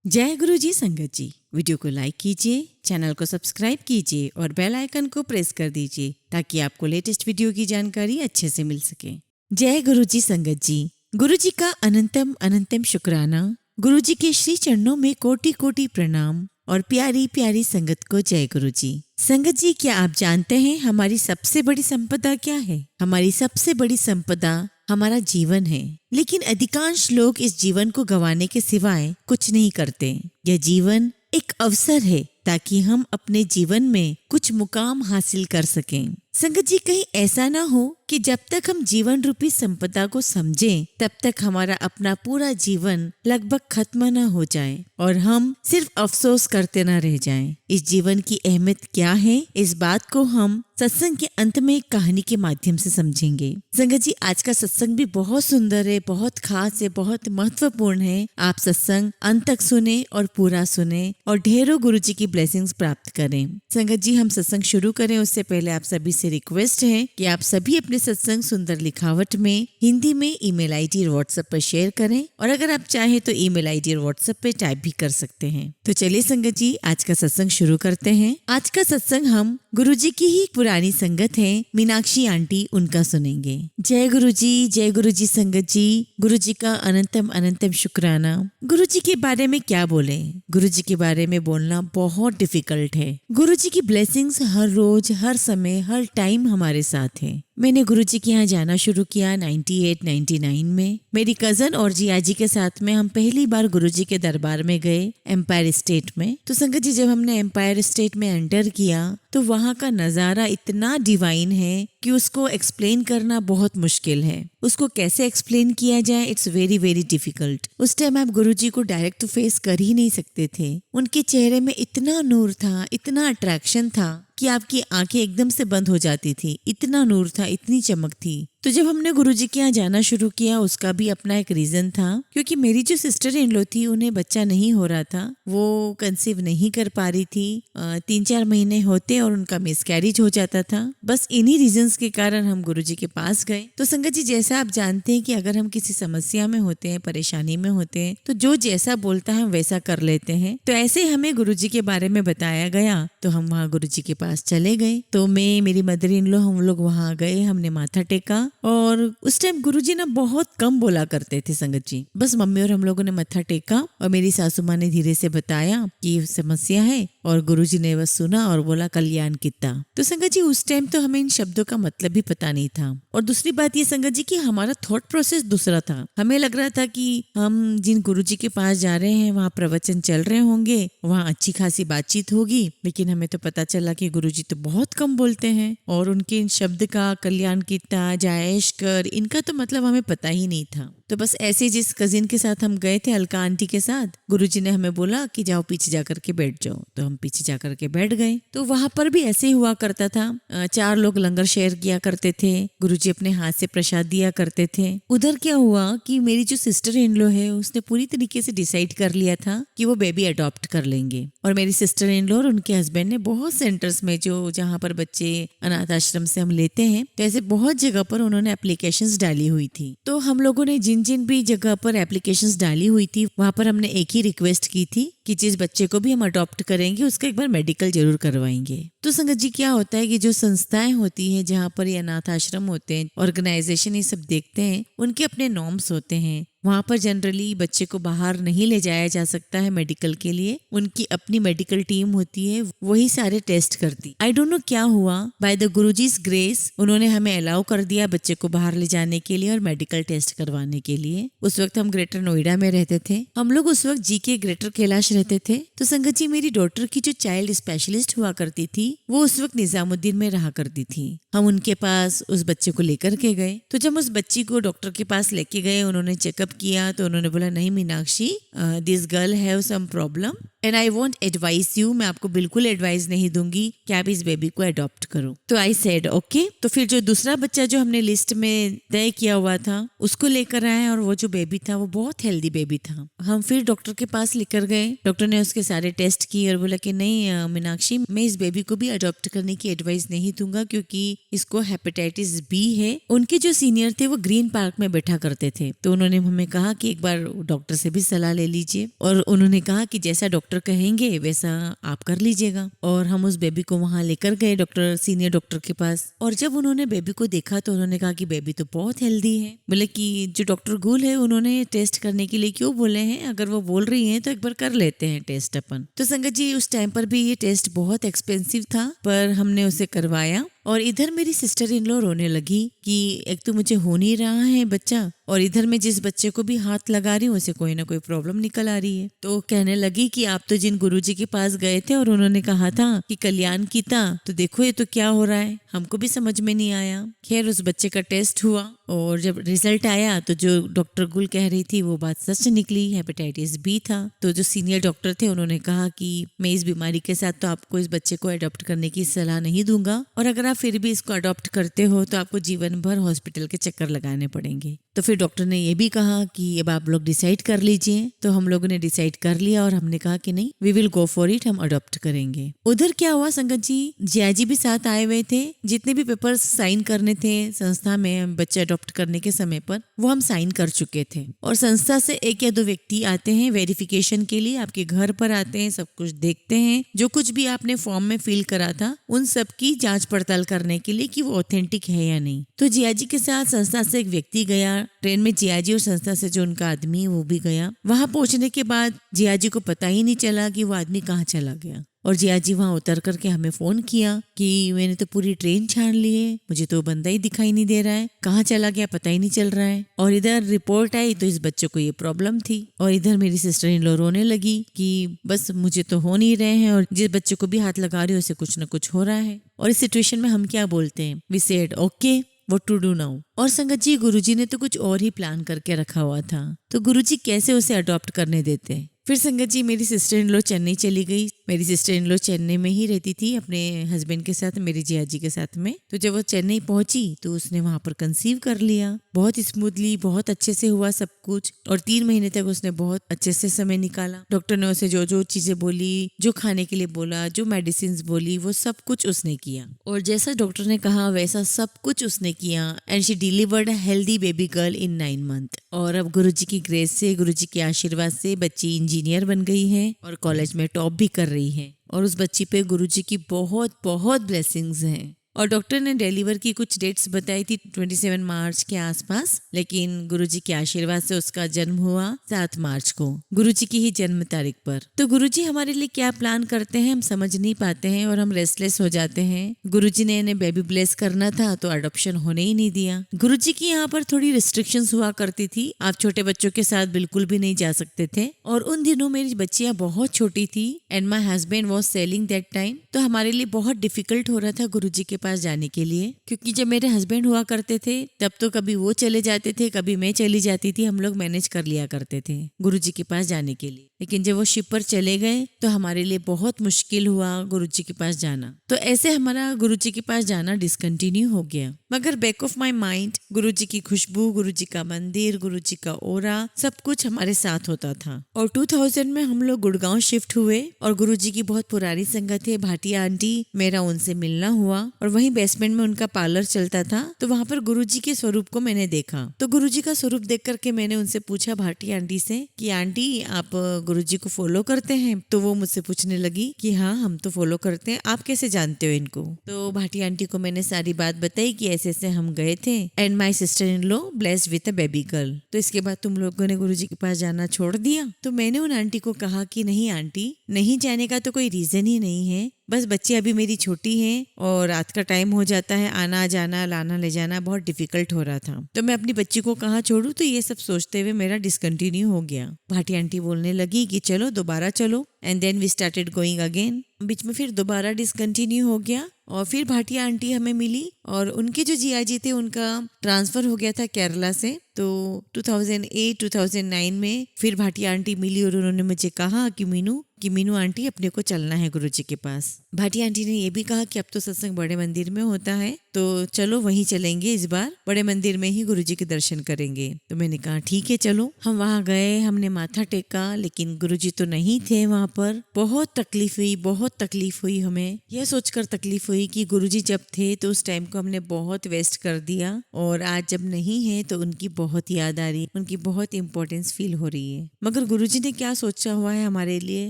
जय गुरु जी संगत जी। वीडियो को लाइक कीजिए, चैनल को सब्सक्राइब कीजिए और बेल आइकन को प्रेस कर दीजिए ताकि आपको लेटेस्ट वीडियो की जानकारी अच्छे से मिल सके। जय गुरु जी संगत जी। गुरु जी का अनंतम अनंतम शुक्राना। गुरु जी के श्री चरणों में कोटि कोटि प्रणाम और प्यारी प्यारी संगत को जय गुरु जी। संगत जी, क्या आप जानते हैं हमारी सबसे बड़ी संपदा क्या है? हमारी सबसे बड़ी संपदा हमारा जीवन है। लेकिन अधिकांश लोग इस जीवन को गंवाने के सिवाय कुछ नहीं करते। यह जीवन एक अवसर है ताकि हम अपने जीवन में कुछ मुकाम हासिल कर सकें। संगत जी, कहीं ऐसा ना हो कि जब तक हम जीवन रूपी संपदा को समझें तब तक हमारा अपना पूरा जीवन लगभग खत्म न हो जाए और हम सिर्फ अफसोस करते न रह जाएं। इस जीवन की अहमियत क्या है, इस बात को हम सत्संग के अंत में एक कहानी के माध्यम से समझेंगे। संगत जी, आज का सत्संग भी बहुत सुंदर है, बहुत खास है, बहुत महत्वपूर्ण है। आप सत्संग अंत तक सुने और पूरा सुने और ढेरों गुरु जी की ब्लेसिंग्स प्राप्त करें। संगत जी, हम सत्संग शुरू करें उससे पहले आप सभी से रिक्वेस्ट है कि आप सभी अपने सत्संग सुंदर लिखावट में हिंदी में ईमेल आईडी और व्हाट्सएप पर शेयर करें और अगर आप चाहें तो ईमेल आईडी और व्हाट्सएप पे टाइप भी कर सकते हैं। तो चलिए संगत जी, आज का सत्संग शुरू करते हैं। आज का सत्संग हम गुरु जी की ही पुरानी संगत है मीनाक्षी आंटी, उनका सुनेंगे। जय गुरु जी, जय गुरु जी संगत जी। गुरु जी का अनंतम अनंतम शुक्राना। गुरु जी के बारे में क्या बोले? गुरु जी के बारे में बोलना बहुत डिफिकल्ट है। गुरु जी की ब्लेसिंग्स हर रोज, हर समय, हर टाइम हमारे साथ है। मैंने गुरु जी के यहाँ जाना शुरू किया 98-99 में। मेरी कजन और जिया जी के साथ में हम पहली बार गुरु जी के दरबार में गए एम्पायर स्टेट में। तो संगत जी, जब हमने एम्पायर स्टेट में एंटर किया तो वहाँ का नज़ारा इतना डिवाइन है कि उसको एक्सप्लेन करना बहुत मुश्किल है। उसको कैसे एक्सप्लेन किया जाए, इट्स वेरी वेरी डिफिकल्ट। उस टाइम आप गुरु जी को डायरेक्ट तो फेस कर ही नहीं सकते थे। उनके चेहरे में इतना नूर था, इतना अट्रैक्शन था कि आपकी आंखें एकदम से बंद हो जाती थी। इतना नूर था, इतनी चमक थी। तो जब हमने गुरुजी के यहाँ जाना शुरू किया उसका भी अपना एक रीजन था, क्योंकि मेरी जो सिस्टर इन लो थी उन्हें बच्चा नहीं हो रहा था, वो कंसीव नहीं कर पा रही थी। 3-4 महीने होते और उनका मिसकैरेज हो जाता था। बस इन्हीं रीजंस के कारण हम गुरुजी के पास गए। तो संगत जी, जैसा आप जानते हैं कि अगर हम किसी समस्या में होते हैं, परेशानी में होते हैं, तो जो जैसा बोलता है हम वैसा कर लेते हैं। तो ऐसे हमें गुरुजी के बारे में बताया गया तो हम वहाँ गुरुजी के पास चले गए। तो मैं, मेरी मदर इन लो, हम लोग वहाँ गए, हमने माथा टेका। और उस टाइम गुरुजी ना बहुत कम बोला करते थे संगत जी। बस मम्मी और हम लोगों ने मत्था टेका और मेरी सासू माँ ने धीरे से बताया कि ये समस्या है और गुरुजी ने बस सुना और बोला कल्याण कितना। तो संगत जी, उस टाइम तो हमें इन शब्दों का मतलब भी पता नहीं था। और दूसरी बात ये संगत जी कि हमारा थॉट प्रोसेस दूसरा था। हमें लग रहा था कि हम जिन गुरुजी के पास जा रहे हैं वहाँ प्रवचन चल रहे होंगे, वहाँ अच्छी खासी बातचीत होगी। लेकिन हमें तो पता चला कि गुरुजी तो बहुत कम बोलते हैं और उनके इन शब्द का कल्याण कितना, जायश कर, इनका तो मतलब हमें पता ही नहीं था। तो बस ऐसे जिस कजिन के साथ हम गए थे, अलका आंटी के साथ, गुरुजी ने हमें बोला कि जाओ पीछे जाकर के बैठ जाओ। तो हम पीछे जाकर के बैठ गए। तो वहां पर भी ऐसे ही हुआ करता था। 4 लोग लंगर शेयर किया करते थे, गुरुजी अपने हाथ से प्रसाद दिया करते थे। उधर क्या हुआ कि मेरी जो सिस्टर इन लो है उसने पूरी तरीके से डिसाइड कर लिया था कि वो बेबी अडॉप्ट कर लेंगे। और मेरी सिस्टर इन लो और उनके हस्बैंड ने बहुत सेंटर्स में, जो जहाँ पर बच्चे अनाथ आश्रम से हम लेते हैं, तो ऐसे बहुत जगह पर उन्होंने एप्लीकेशंस डाली हुई थी। तो हम लोगों ने जिन जिन भी जगह पर एप्लीकेशंस डाली हुई थी वहां पर हमने एक ही रिक्वेस्ट की थी कि जिस बच्चे को भी हम अडॉप्ट करेंगे उसका एक बार मेडिकल जरूर करवाएंगे। तो संगत जी, क्या होता है कि जो संस्थाएं होती हैं जहाँ पर ये अनाथ आश्रम होते हैं, ऑर्गेनाइजेशन ये सब देखते हैं, उनके अपने नॉर्म्स होते हैं। वहाँ पर जनरली बच्चे को बाहर नहीं ले जाया जा सकता है मेडिकल के लिए। उनकी अपनी मेडिकल टीम होती है, वही सारे टेस्ट करती। आई डोंट नो क्या हुआ, बाय द गुरुजी's ग्रेस उन्होंने हमें अलाउ कर दिया बच्चे को बाहर ले जाने के लिए और मेडिकल टेस्ट करवाने के लिए। उस वक्त हम ग्रेटर नोएडा में रहते थे। हम लोग उस वक्त जीके ग्रेटर कैलाश रहते थे। तो संगत जी, मेरी डॉटर की जो चाइल्ड स्पेशलिस्ट हुआ करती थी वो उस वक्त निजामुद्दीन में रहा करती थी। हम उनके पास उस बच्चे को लेकर के गए। तो जब उस बच्ची को डॉक्टर के पास लेके गए, उन्होंने चेकअप किया तो उन्होंने बोला नहीं Meenakshi, this girl have some problem and I want advice you, मैं आपको बिल्कुल एडवाइस नहीं दूंगी कि आप इस बेबी को अडॉप्ट करो। तो आई सेड ओके। तो फिर जो दूसरा बच्चा जो हमने लिस्ट में तय किया हुआ था उसको लेकर आए, और वो जो बेबी था वो बहुत हेल्दी बेबी था। हम फिर डॉक्टर के पास लेकर गए। डॉक्टर ने उसके सारे टेस्ट किए और बोला कि नहीं मीनाक्षी, मैं इस बेबी को भी अडॉप्ट करने की एडवाइस नहीं दूंगा क्योंकि इसको हेपेटाइटिस बी है। उनके जो सीनियर थे वो ग्रीन पार्क में बैठा करते थे, तो उन्होंने हमें कहा कि एक बार डॉक्टर से भी सलाह ले लीजिए, और उन्होंने कहा कि जैसा डॉक्टर कहेंगे वैसा आप कर लीजिएगा। और हम उस बेबी को वहां लेकर गए डॉक्टर, सीनियर डॉक्टर के पास। और जब उन्होंने बेबी को देखा तो उन्होंने कहा कि बेबी तो बहुत हेल्दी है। बोले कि जो डॉक्टर गुल है उन्होंने टेस्ट करने के लिए क्यों बोले हैं, अगर वो बोल रही हैं तो एक बार कर लेते हैं टेस्ट अपन। तो संगत जी उस टाइम पर भी ये टेस्ट बहुत एक्सपेंसिव था, पर हमने उसे करवाया। और इधर मेरी सिस्टर इन लॉ रोने लगी कि एक तो मुझे हो नहीं रहा है बच्चा, और इधर मैं जिस बच्चे को भी हाथ लगा रही हूँ उसे कोई ना कोई प्रॉब्लम निकल आ रही है। तो कहने लगी कि आप तो जिन गुरुजी के पास गए थे और उन्होंने कहा था कि कल्याण की था, तो देखो ये तो क्या हो रहा है, हमको भी समझ में नहीं आया। खैर उस बच्चे का टेस्ट हुआ और जब रिजल्ट आया तो जो डॉक्टर गुल कह रही थी वो बात सच निकली, हेपेटाइटिस बी था। तो जो सीनियर डॉक्टर थे उन्होंने कहा कि मैं इस बीमारी के साथ तो आपको इस बच्चे को अडॉप्ट करने की सलाह नहीं दूंगा, और अगर आप फिर भी इसको अडॉप्ट करते हो तो आपको जीवन भर हॉस्पिटल के चक्कर लगाने पड़ेंगे। तो फिर डॉक्टर ने ये भी कहा कि अब आप लोग डिसाइड कर लीजिए। तो हम लोगों ने डिसाइड कर लिया और हमने कहा कि नहीं, we will go for it, हम अडॉप्ट करेंगे। उधर क्या हुआ संगत जी, जियाजी भी साथ आए हुए थे। जितने भी पेपर्स साइन करने थे संस्था में बच्चे अडॉप्ट करने के समय पर, वो हम साइन कर चुके थे। और संस्था से एक या दो व्यक्ति आते हैं वेरिफिकेशन के लिए, आपके घर पर आते हैं, सब कुछ देखते हैं, जो कुछ भी आपने फॉर्म में फिल करा था उन सब की जांच पड़ताल करने के लिए कि वो ऑथेंटिक है या नहीं। तो जियाजी के साथ संस्था से एक व्यक्ति गया, ट्रेन में जियाजी और संस्था से जो उनका आदमी वो भी गया। वहां पहुंचने के बाद जियाजी को पता ही नहीं चला कि वो आदमी कहाँ चला गया। और जियाजी वहां उतर करके हमें फोन किया कि मैंने तो पूरी ट्रेन छान ली है, मुझे तो बंदा ही दिखाई नहीं दे रहा है, कहाँ चला गया पता ही नहीं चल रहा है। और इधर रिपोर्ट आई तो इस बच्चे को ये प्रॉब्लम थी। और इधर मेरी सिस्टर इन लॉ रोने लगी कि बस मुझे तो हो नहीं रहे हैं, और जिस बच्चे को भी हाथ लगा रही हो उसे कुछ न कुछ हो रहा है। और इस सिचुएशन में हम क्या बोलते हैं, we said okay what to do now. और संगत जी गुरुजी ने तो कुछ और ही प्लान करके रखा हुआ था, तो गुरुजी कैसे उसे अडॉप्ट करने देते। फिर संगत जी मेरी सिस्टर इन लॉ चेन्नई चली गई। मेरी सिस्टर इन लॉ चेन्नई में ही रहती थी अपने हस्बैंड के साथ, मेरी जियाजी के साथ में। तो जब वो चेन्नई पहुंची तो उसने वहां पर कंसीव कर लिया, बहुत स्मूथली, बहुत अच्छे से हुआ सब कुछ। और 3 महीने तक उसने बहुत अच्छे से समय निकाला। डॉक्टर ने उसे जो जो चीजें बोली, जो खाने के लिए बोला, जो मेडिसिन बोली, वो सब कुछ उसने किया। और जैसा डॉक्टर ने कहा वैसा सब कुछ उसने किया। And she delivered a healthy baby girl in 9 month. और अब गुरुजी की ग्रेस से, गुरुजी के आशीर्वाद से बच्ची इंजीनियर बन गई है और कॉलेज में टॉप भी कर रही है। और उस बच्ची पे गुरुजी की बहुत बहुत ब्लेसिंग्स हैं। और डॉक्टर ने डिलीवर की कुछ डेट्स बताई थी 27 मार्च के आसपास, लेकिन गुरुजी के आशीर्वाद से उसका जन्म हुआ 7 मार्च को, गुरुजी की ही जन्म तारीख पर। तो गुरुजी हमारे लिए क्या प्लान करते हैं हम समझ नहीं पाते हैं और हम रेस्टलेस हो जाते हैं। गुरुजी ने इन्हें बेबी ब्लेस करना था तो अडॉप्शन होने ही नहीं दिया। गुरुजी की यहाँ पर थोड़ी रिस्ट्रिक्शंस हुआ करती थी, आप छोटे बच्चों के साथ बिल्कुल भी नहीं जा सकते थे। और उन दिनों मेरी बच्चियां बहुत छोटी थी and my husband was selling that time. तो हमारे लिए बहुत डिफिकल्ट हो रहा था गुरुजी के पास जाने के लिए, क्योंकि जब मेरे हस्बैंड हुआ करते थे तब तो कभी वो चले जाते थे, कभी मैं चली जाती थी, हम लोग मैनेज कर लिया करते थे गुरुजी के पास जाने के लिए। लेकिन जब वो शिप पर चले गए तो हमारे लिए बहुत मुश्किल हुआ गुरुजी के पास जाना। तो ऐसे हमारा गुरुजी के पास जाना डिसकंटिन्यू हो गया। मगर बैक ऑफ माई माइंड गुरुजी की खुशबू, गुरुजी का मंदिर, गुरुजी का ओरा, सब कुछ हमारे साथ होता था। और 2000 में हम लोग गुड़गांव शिफ्ट हुए और गुरुजी की बहुत पुरानी संगत है भाटिया आंटी, मेरा उनसे मिलना हुआ। और वहीं बेसमेंट में उनका पार्लर चलता था, तो वहां पर गुरुजी के स्वरूप को मैंने देखा। तो गुरुजी का स्वरूप देख करके मैंने उनसे पूछा भाटिया आंटी से कि आंटी आप गुरुजी को फॉलो करते हैं? तो वो मुझसे पूछने लगी कि हाँ हम तो फॉलो करते हैं, आप कैसे जानते हो इनको? तो भाटिया आंटी को मैंने सारी बात बताई कि ऐसे ऐसे हम गए थे and my sister in law blessed with a baby girl. तो इसके बाद तुम लोगों ने गुरुजी के पास जाना छोड़ दिया? तो मैंने उन आंटी को कहा कि नहीं आंटी, नहीं जाने का तो कोई रीजन ही नहीं है, बस बच्ची अभी मेरी छोटी है और रात का टाइम हो जाता है, आना जाना लाना ले जाना बहुत डिफिकल्ट हो रहा था, तो मैं अपनी बच्ची को कहाँ छोड़ूं। तो ये सब सोचते हुए मेरा डिसकंटिन्यू हो गया। भाटी आंटी बोलने लगी कि चलो दोबारा चलो। And then we started going again. बीच में फिर दोबारा डिसकंटिन्यू हो गया और फिर भाटिया आंटी हमें मिली और उनके जो जीआजी थे उनका ट्रांसफर हो गया था केरला से। तो 2008-2009 में फिर भाटिया आंटी मिली और उन्होंने मुझे कहा कि मीनू आंटी अपने को चलना है गुरुजी के पास। भाटिया आंटी ने ये भी कहा कि अब तो सत्संग बड़े मंदिर में होता है तो चलो वहीं चलेंगे, इस बार बड़े मंदिर में ही गुरुजी के दर्शन करेंगे। तो मैंने कहा ठीक है चलो। हम वहाँ गए, हमने माथा टेका, लेकिन गुरुजी तो नहीं थे वहाँ पर। बहुत तकलीफ हुई हमें। यह सोचकर तकलीफ हुई कि गुरुजी जब थे तो उस टाइम को हमने बहुत वेस्ट कर दिया और आज जब नहीं है तो उनकी बहुत याद आ रही, उनकी बहुत इंपॉर्टेंस फील हो रही है। मगर गुरुजी ने क्या सोचा हुआ है हमारे लिए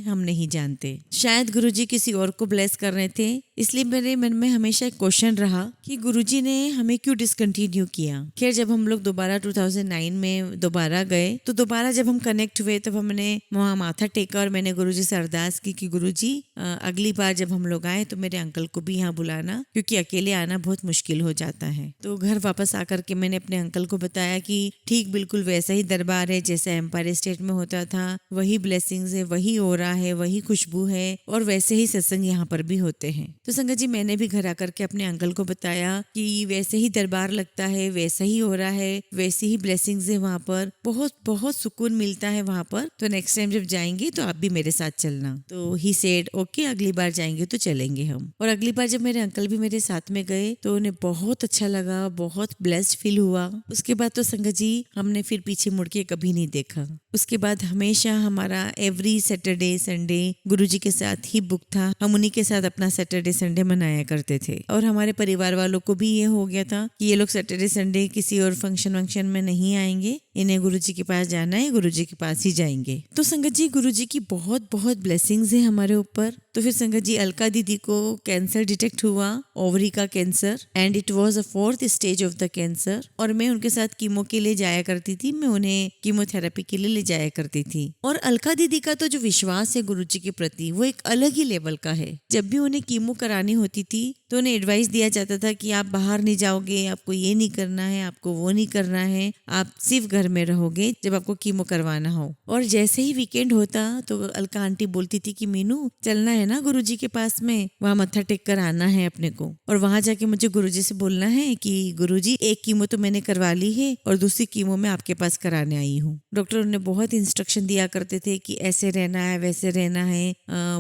हम नहीं जानते। शायद गुरुजी किसी और को ब्लेस कर रहे थे, इसलिए मेरे मन में हमेशा एक क्वेश्चन रहा कि गुरुजी ने हमें क्यों डिसकंटिन्यू किया। खैर जब हम लोग दोबारा 2009 में दोबारा गए तो दोबारा जब हम कनेक्ट हुए तब हमने वहाँ माथा टेका और मैंने गुरुजी से अरदास की कि गुरुजी अगली बार जब हम लोग आए तो मेरे अंकल को भी यहाँ बुलाना, क्योंकि अकेले आना बहुत मुश्किल हो जाता है। तो घर वापस आकर के मैंने अपने अंकल को बताया कि ठीक बिल्कुल वैसा ही दरबार है जैसा एम्पायर स्टेट में होता था, वही ब्लेसिंग्स है, वही ओरा है, वही खुशबू है और वैसे ही सत्संग यहाँ पर भी होते हैं। तो संगत जी मैंने भी घर आकर के अपने अंकल को बताया कि वैसे ही दरबार लगता है, वैसा ही ओरा है, वैसी ही ब्लेसिंग्स है वहाँ पर, बहुत बहुत सुकून मिलता है वहाँ पर। तो नेक्स्ट टाइम जब जाएंगे तो आप भी मेरे साथ चलना। तो ही सेड ओके, अगली बार जाएंगे तो चलेंगे हम। और अगली बार जब मेरे अंकल भी मेरे साथ में गए तो उन्हें बहुत अच्छा लगा, बहुत ब्लेस्ड फील हुआ। उसके बाद तो संगत जी हमने फिर पीछे मुड़ के कभी नहीं देखा। उसके बाद हमेशा हमारा एवरी सैटरडे संडे गुरुजी के साथ ही बुक था। हम उन्हीं के साथ अपना सैटरडे संडे मनाया करते थे और हमारे परिवार वालों को भी ये हो गया था कि ये लोग सैटरडे संडे किसी और फंक्शन में नहीं आएंगे, इन्हें गुरुजी के पास जाना है, गुरुजी के पास ही जाएंगे। तो संगत जी गुरुजी की बहुत बहुत ब्लेसिंग्स है हमारे ऊपर। तो फिर संगत जी अलका दीदी को कैंसर डिटेक्ट हुआ, ओवरी का cancer, and it was a 4th stage of the cancer. और मैं उनके साथ कीमो के लिए जाया करती थी, मैं उन्हें कीमोथेरेपी के लिए ले जाया करती थी। और अलका दीदी का तो जो विश्वास है गुरुजी के प्रति वो एक अलग ही लेवल का है। जब भी उन्हें कीमो करानी होती थी तो उन्हें एडवाइस दिया जाता था कि आप बाहर नहीं जाओगे, आपको ये नहीं करना है, आपको वो नहीं करना है, आप सिर्फ घर में रहोगे जब आपको कीमो करवाना हो। और जैसे ही वीकेंड होता तो अलका आंटी बोलती थी कि मीनू चलना है ना गुरुजी के पास में, वहाँ मत्था टेक कर आना है अपने को, और वहां जाके मुझे गुरुजी से बोलना है कि गुरुजी एक कीमो तो मैंने करवा ली है और दूसरी कीमो मैं आपके पास कराने आई हूँ। डॉक्टर उन्हें बहुत इंस्ट्रक्शन दिया करते थे कि ऐसे रहना है, वैसे रहना है,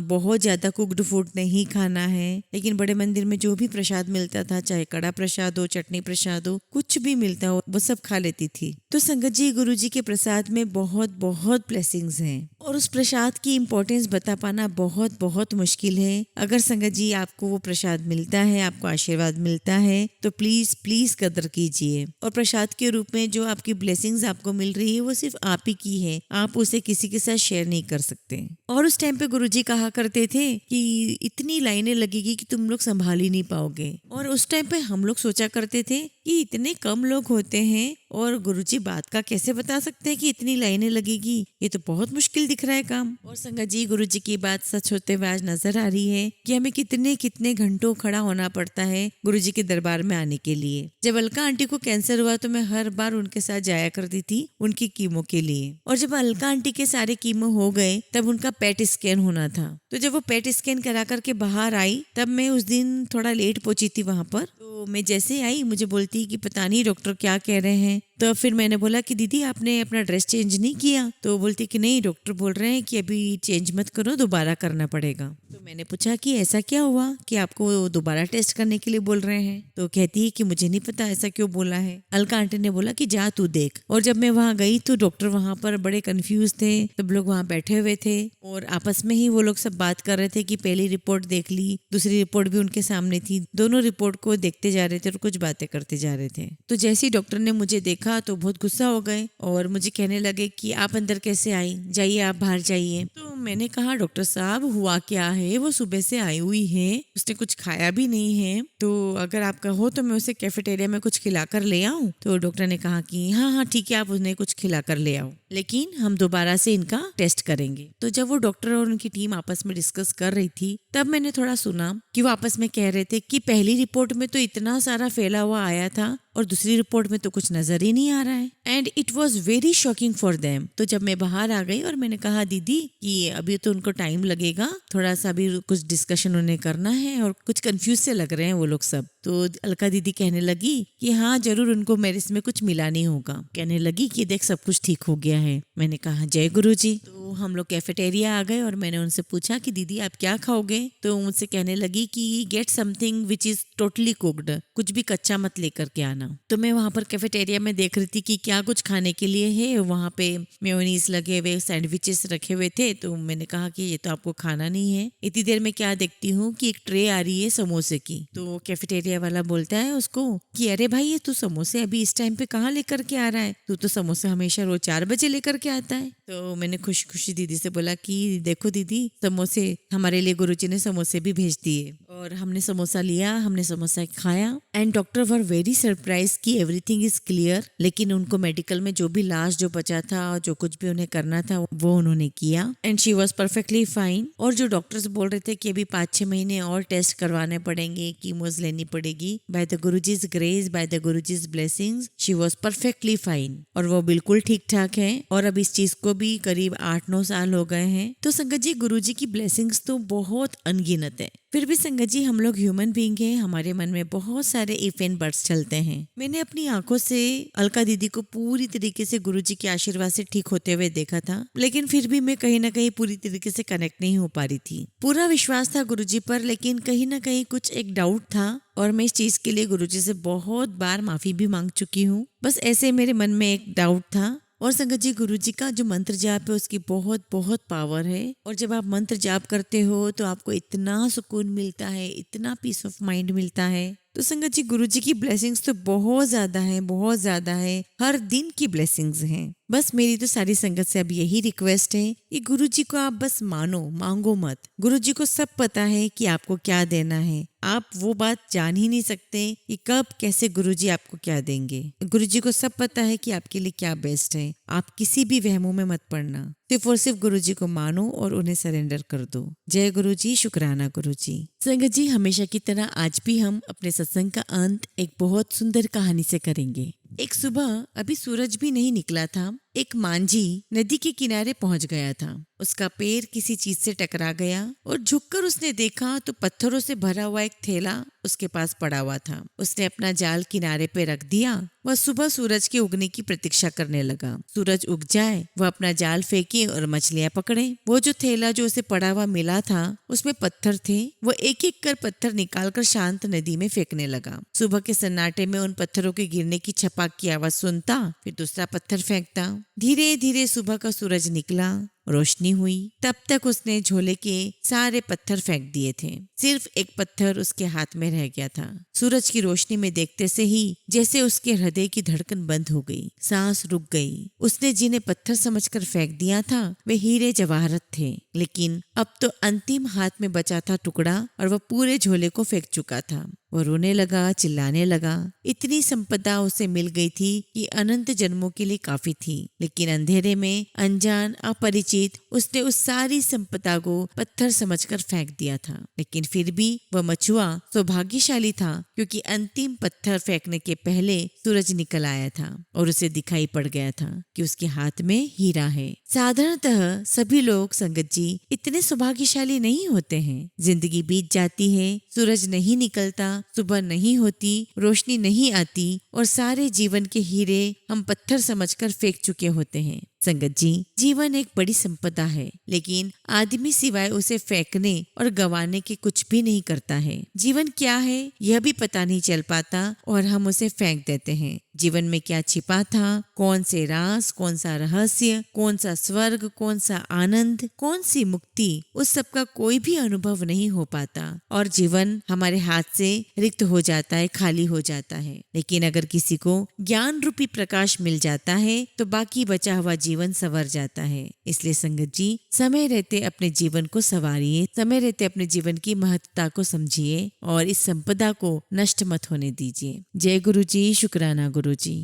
बहुत ज्यादा कुक्ड फूड नहीं खाना है। लेकिन बड़े मंदिर में जो भी प्रसाद मिलता था, चाहे कड़ा प्रसाद हो, चटनी प्रसाद हो, कुछ भी मिलता हो, वो सब खा लेती थी। तो संगत जी गुरुजी के प्रसाद में बहुत बहुत ब्लेसिंग्स हैं और उस प्रसाद की इम्पोर्टेंस बता पाना बहुत बहुत मुश्किल है। अगर संगत जी आपको वो प्रसाद मिलता है, आपको आशीर्वाद मिलता है तो प्लीज प्लीज कदर कीजिए। और प्रसाद के रूप में जो आपकी ब्लेसिंग्स आपको मिल रही है वो सिर्फ आप ही की है, आप उसे किसी के साथ शेयर नहीं कर सकते। और उस टाइम पे गुरुजी कहा करते थे कि इतनी लाइनें लगेगी कि तुम लोग संभाल ही नहीं पाओगे। और उस टाइम पे हम लोग सोचा करते थे कि इतने कम लोग होते हैं और गुरुजी बात का कैसे बता सकते हैं कि इतनी लाइनें लगेगी, ये तो बहुत मुश्किल दिख रहा है काम। और संगत जी गुरुजी की बात सच होते हुए आज नजर आ रही है कि हमें कितने कितने घंटों खड़ा होना पड़ता है गुरुजी के दरबार में आने के लिए। जब अलका आंटी को कैंसर हुआ तो मैं हर बार उनके साथ जाया करती थी उनकी कीमो के लिए। और जब अलका आंटी के सारे कीमो हो गए तब उनका पेट स्कैन होना था। तो जब वो पेट स्कैन करा करके बाहर आई तब मैं उस दिन थोड़ा लेट पहुंची थी वहां पर। तो मैं जैसे आई मुझे बोलती कि पता नहीं डॉक्टर क्या कह रहे हैं। तो फिर मैंने बोला कि दीदी आपने अपना ड्रेस चेंज नहीं किया। तो बोलती कि नहीं डॉक्टर बोल रहे हैं कि अभी चेंज मत करो, दोबारा करना पड़ेगा। तो मैंने पूछा कि ऐसा क्या हुआ कि आपको दोबारा टेस्ट करने के लिए बोल रहे हैं। तो कहती है कि मुझे नहीं पता ऐसा क्यों बोला है। अलका आंटी ने बोला कि जा तू देख। और जब मैं वहाँ गई तो डॉक्टर वहाँ पर बड़े कंफ्यूज थे, सब लोग वहाँ बैठे हुए थे और आपस में ही वो लोग सब बात कर रहे थे कि पहली रिपोर्ट देख ली, दूसरी रिपोर्ट भी उनके सामने थी, दोनों रिपोर्ट को देखते जा रहे थे और कुछ बातें करते जा रहे थे। तो जैसे ही डॉक्टर ने मुझे देखा तो बहुत गुस्सा हो गए और मुझे कहने लगे कि आप अंदर कैसे आई, जाइए आप बाहर जाइए। तो मैंने कहा डॉक्टर साहब हुआ क्या है, वो सुबह से आई हुई है, उसने कुछ खाया भी नहीं है, तो अगर आप कहो तो मैं उसे कैफेटेरिया में कुछ खिलाकर ले आऊं। तो डॉक्टर ने कहा कि हाँ हाँ ठीक है, आप उन्हें कुछ खिलाकर ले आओ, लेकिन हम दोबारा से इनका टेस्ट करेंगे। तो जब वो डॉक्टर और उनकी टीम आपस में डिस्कस कर रही थी तब मैंने थोड़ा सुना कि वो आपस में कह रहे थे कि पहली रिपोर्ट में तो इतना सारा फैला हुआ आया था और दूसरी रिपोर्ट में तो कुछ नजर ही नहीं आ रहा है। And it was very shocking for them. तो जब मैं बाहर आ गई और मैंने कहा दीदी कि अभी तो उनको टाइम लगेगा, थोड़ा सा अभी कुछ डिस्कशन उन्हें करना है और कुछ कंफ्यूज से लग रहे हैं वो लोग सब। तो अलका दीदी कहने लगी कि हाँ जरूर उनको मेरे इसमें कुछ मिला नहीं होगा। कहने लगी कि देख सब कुछ ठीक हो गया है। मैंने कहा जय गुरु जी। तो हम लोग कैफेटेरिया आ गए और मैंने उनसे पूछा कि दीदी आप क्या खाओगे। तो मुझसे कहने लगी कि get something which is totally cooked, कुछ भी कच्चा मत लेकर के आना। तो मैं वहाँ पर कैफेटेरिया में देख रही थी कि क्या कुछ खाने के लिए है। वहाँ पे मेयोनीज लगे हुए, सैंडविचेस रखे हुए थे। तो मैंने कहा कि ये तो आपको खाना नहीं है। इतनी देर में क्या देखती हूँ कि एक ट्रे आ रही है समोसे की। तो कैफेटेरिया वाला बोलता है उसको कि अरे भाई ये तू समोसे अभी इस टाइम पे कहाँ लेकर के आ रहा है, तू तो समोसे हमेशा रोज 4 बजे लेकर के आता है। तो मैंने खुशी खुशी दीदी से बोला कि देखो दीदी समोसे हमारे लिए गुरुजी ने समोसे भी भेज दिए। और हमने समोसा लिया, हमने समोसा खाया and doctor were very surprise कि एवरीथिंग इज क्लियर। लेकिन उनको मेडिकल में जो भी लास्ट जो बचा था और जो कुछ भी उन्हें करना था वो उन्होंने किया and she was perfectly fine. और जो डॉक्टर्स बोल रहे थे कि अभी 5-6 महीने और टेस्ट करवाने पड़ेंगे, कीमोज लेनी पड़ेगी, by the Guruji's grace, by the Guruji's blessings she was perfectly fine. और वो बिल्कुल ठीक ठाक है। और अब इस चीज को भी करीब 8-9 साल हो गए हैं। तो संगत जी गुरुजी की ब्लेसिंग्स तो बहुत अनगिनत है। फिर भी संगत जी हम लोग ह्यूमन बीइंग हैं, हमारे मन में बहुत सारे इफ एंड बट्स चलते हैं। मैंने अपनी आंखों से अलका दीदी को पूरी तरीके से गुरुजी के आशीर्वाद से ठीक होते हुए देखा था, लेकिन फिर भी मैं कहीं ना कहीं पूरी तरीके से कनेक्ट नहीं हो पा रही थी। पूरा विश्वास था गुरुजी पर, लेकिन कहीं ना कहीं कुछ एक डाउट था और मैं इस चीज के लिए गुरुजी से बहुत बार माफी भी मांग चुकी हूँ। बस ऐसे मेरे मन में एक डाउट था। और संगत जी गुरुजी का जो मंत्र जाप है उसकी बहुत बहुत पावर है। और जब आप मंत्र जाप करते हो तो आपको इतना सुकून मिलता है, इतना पीस ऑफ माइंड मिलता है। तो संगत जी गुरुजी की ब्लेसिंग्स तो बहुत ज्यादा है, बहुत ज्यादा है। हर दिन की ब्लेसिंग्स हैं। बस मेरी तो सारी संगत से अब यही रिक्वेस्ट है कि गुरुजी को आप बस मानो, मांगो मत। गुरुजी को सब पता है कि आपको क्या देना है। आप वो बात जान ही नहीं सकते कि कब कैसे गुरुजी आपको क्या देंगे। गुरुजी को सब पता है कि आपके लिए क्या बेस्ट है। आप किसी भी वहमों में मत पड़ना, सिर्फ और सिर्फ गुरुजी को मानो और उन्हें सरेंडर कर दो। जय गुरुजी, शुक्राना गुरुजी। संगत जी हमेशा की तरह आज भी हम अपने सत्संग का अंत एक बहुत सुंदर कहानी से करेंगे। एक सुबह अभी सूरज भी नहीं निकला था, एक मांझी नदी के किनारे पहुंच गया था। उसका पैर किसी चीज से टकरा गया और झुककर उसने देखा तो पत्थरों से भरा हुआ एक थैला उसके पास पड़ा हुआ था। उसने अपना जाल किनारे पे रख दिया। वह सुबह सूरज के उगने की प्रतीक्षा करने लगा। सूरज उग जाए वह अपना जाल फेंके और मछलियां पकड़े। वो जो थैला जो उसे पड़ा हुआ मिला था उसमें पत्थर थे। वो एक एक कर पत्थर निकालकर शांत नदी में फेंकने लगा। सुबह के सन्नाटे में उन पत्थरों के गिरने की छपाक की आवाज सुनता, फिर दूसरा पत्थर फेंकता। धीरे धीरे सुबह का सूरज निकला, रोशनी हुई। तब तक उसने झोले के सारे पत्थर फेंक दिए थे। सिर्फ एक पत्थर उसके हाथ में रह गया था। सूरज की रोशनी में देखते से ही जैसे उसके हृदय की धड़कन बंद हो गई, सांस रुक गई। उसने जिन्हें पत्थर समझकर फेंक दिया था वे हीरे जवाहरत थे, लेकिन अब तो अंतिम हाथ में बचा था टुकड़ा और वह पूरे झोले को फेंक चुका था। वो रोने लगा, चिल्लाने लगा। इतनी संपदा उसे मिल गई थी कि अनंत जन्मों के लिए काफी थी, लेकिन अंधेरे में अनजान अपरिचित उसने उस सारी संपदा को पत्थर समझकर फेंक दिया था। लेकिन फिर भी वह मछुआ सौभाग्यशाली था, क्योंकि अंतिम पत्थर फेंकने के पहले सूरज निकल आया था और उसे दिखाई पड़ गया था कि उसके हाथ में हीरा है। साधारणतः सभी लोग संगत जी इतने सौभाग्यशाली नहीं होते हैं। जिंदगी बीत जाती है, सूरज नहीं निकलता, सुबह नहीं होती, रोशनी नहीं आती और सारे जीवन के हीरे हम पत्थर समझकर फेंक चुके होते हैं। संगत जी जीवन एक बड़ी संपदा है, लेकिन आदमी सिवाय उसे फेंकने और गंवाने के कुछ भी नहीं करता है। जीवन क्या है यह भी पता नहीं चल पाता और हम उसे फेंक देते हैं। जीवन में क्या छिपा था, कौन से राज, कौन सा रहस्य, कौन सा स्वर्ग, कौन सा आनंद, कौन सी मुक्ति, उस सब का कोई भी अनुभव नहीं हो पाता और जीवन हमारे हाथ से रिक्त हो जाता है, खाली हो जाता है। लेकिन अगर किसी को ज्ञान रूपी प्रकाश मिल जाता है तो बाकी बचा हुआ जीवन संवर जाता है। इसलिए संगत जी समय रहते अपने जीवन को संवारिए, समय रहते अपने जीवन की महत्ता को समझिए और इस संपदा को नष्ट मत होने दीजिए। जय गुरु जी, शुक्राना गुरु जी।